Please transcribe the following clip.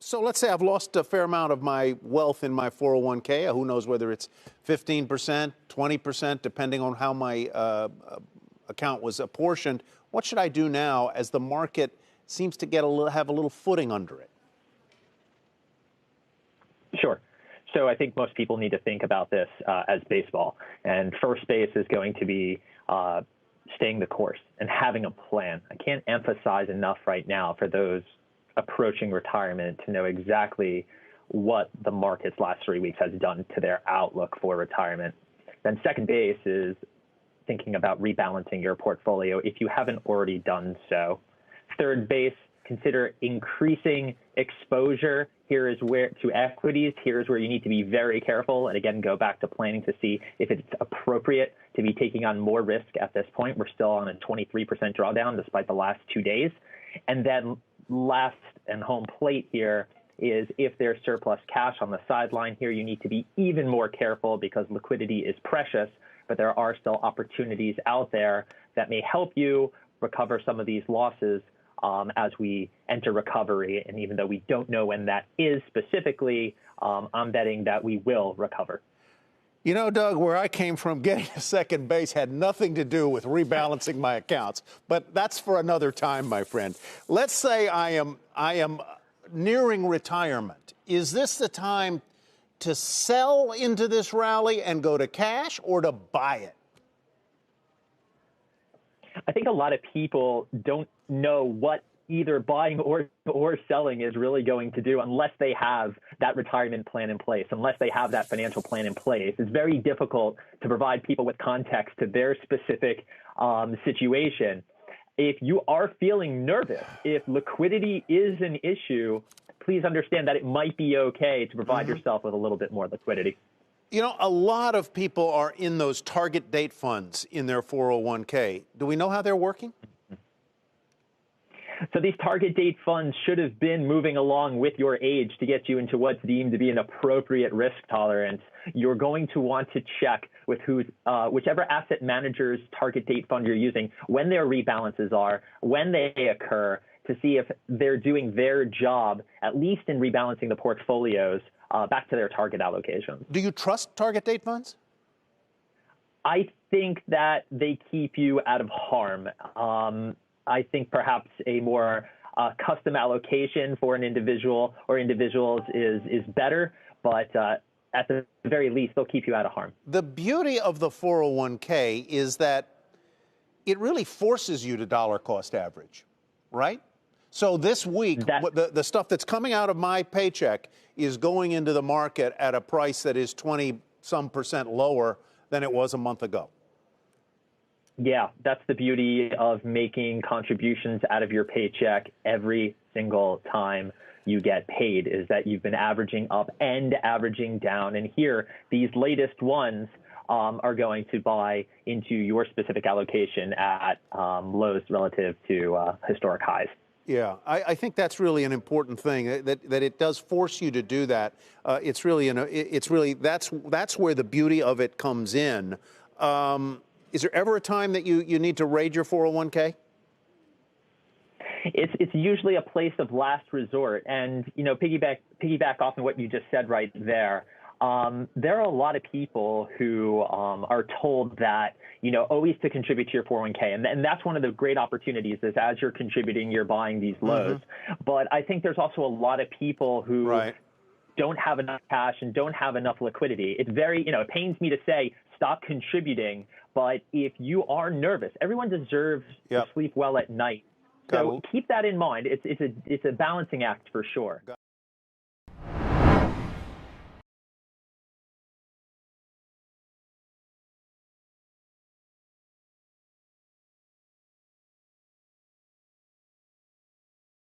So let's say I've lost a fair amount of my wealth in my 401k. Who knows whether it's 15%, 20%, depending on how my account was apportioned. What should I do now as the market seems to have a little footing under it? Sure. So I think most people need to think about this as baseball. And first base is going to be staying the course and having a plan. I can't emphasize enough right now for those approaching retirement to know exactly what the market's last 3 weeks has done to their outlook for retirement. Then second base is thinking about rebalancing your portfolio if you haven't already done so. Third base, consider increasing exposure. Here is where to equities. Here's where you need to be very careful. And again, go back to planning to see if it's appropriate to be taking on more risk at this point. We're still on a 23% drawdown despite the last 2 days. And then last and home plate here is if there's surplus cash on the sideline here, you need to be even more careful because liquidity is precious, but there are still opportunities out there that may help you recover some of these losses as we enter recovery. And even though we don't know when that is specifically, I'm betting that we will recover. You know, Doug, where I came from, getting to second base had nothing to do with rebalancing my accounts. But that's for another time, my friend. Let's say I am nearing retirement. Is this the time to sell into this rally and go to cash, or to buy it? I think a lot of people don't know what either buying or selling is really going to do unless they have that retirement plan in place, unless they have that financial plan in place. It's very difficult to provide people with context to their specific situation. If you are feeling nervous, if liquidity is an issue, please understand that it might be okay to provide yourself with a little bit more liquidity. You know, a lot of people are in those target date funds in their 401k. Do we know how they're working? So these target date funds should have been moving along with your age to get you into what's deemed to be an appropriate risk tolerance. You're going to want to check with whichever asset manager's target date fund you're using, when their rebalances are, when they occur, to see if they're doing their job, at least in rebalancing the portfolios back to their target allocations. Do you trust target date funds? I think that they keep you out of harm. I think perhaps a more custom allocation for an individual or individuals is better, but at the very least, they'll keep you out of harm. The beauty of the 401k is that it really forces you to dollar cost average, right? So this week, the stuff that's coming out of my paycheck is going into the market at a price that is 20-some% lower than it was a month ago. Yeah, that's the beauty of making contributions out of your paycheck every single time you get paid, is that you've been averaging up and averaging down. And here, these latest ones are going to buy into your specific allocation at lows relative to historic highs. Yeah, I think that's really an important thing, that it does force you to do that. It's really that's where the beauty of it comes in. Is there ever a time that you need to raid your 401k? It's usually a place of last resort. And, you know, piggyback off of what you just said right there. There are a lot of people who are told that, you know, always to contribute to your 401k. And that's one of the great opportunities is as you're contributing, you're buying these lows. But I think there's also a lot of people who don't have enough cash and don't have enough liquidity. It's very, you know, it pains me to say stop contributing. But if you are nervous, everyone deserves to sleep well at night. So keep that in mind. It's a balancing act for sure.